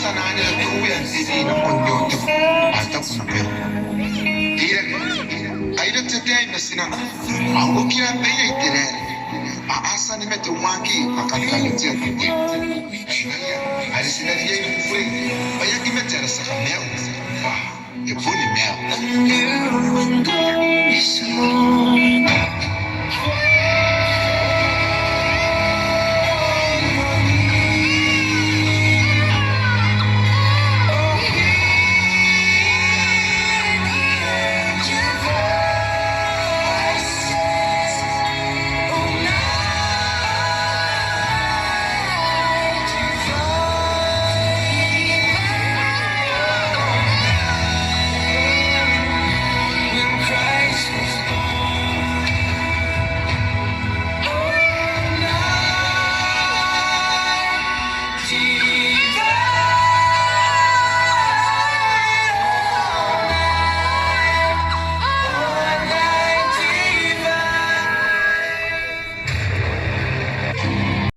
sananya tuwe ang tini na konyoto ata kuna peo. Aida today mesina ango kira beye itere. Asa ni mete wangi pakali tia kiti. Ari sinari ye mfwe. Baya kimete rasa kameo. Ye puni meo.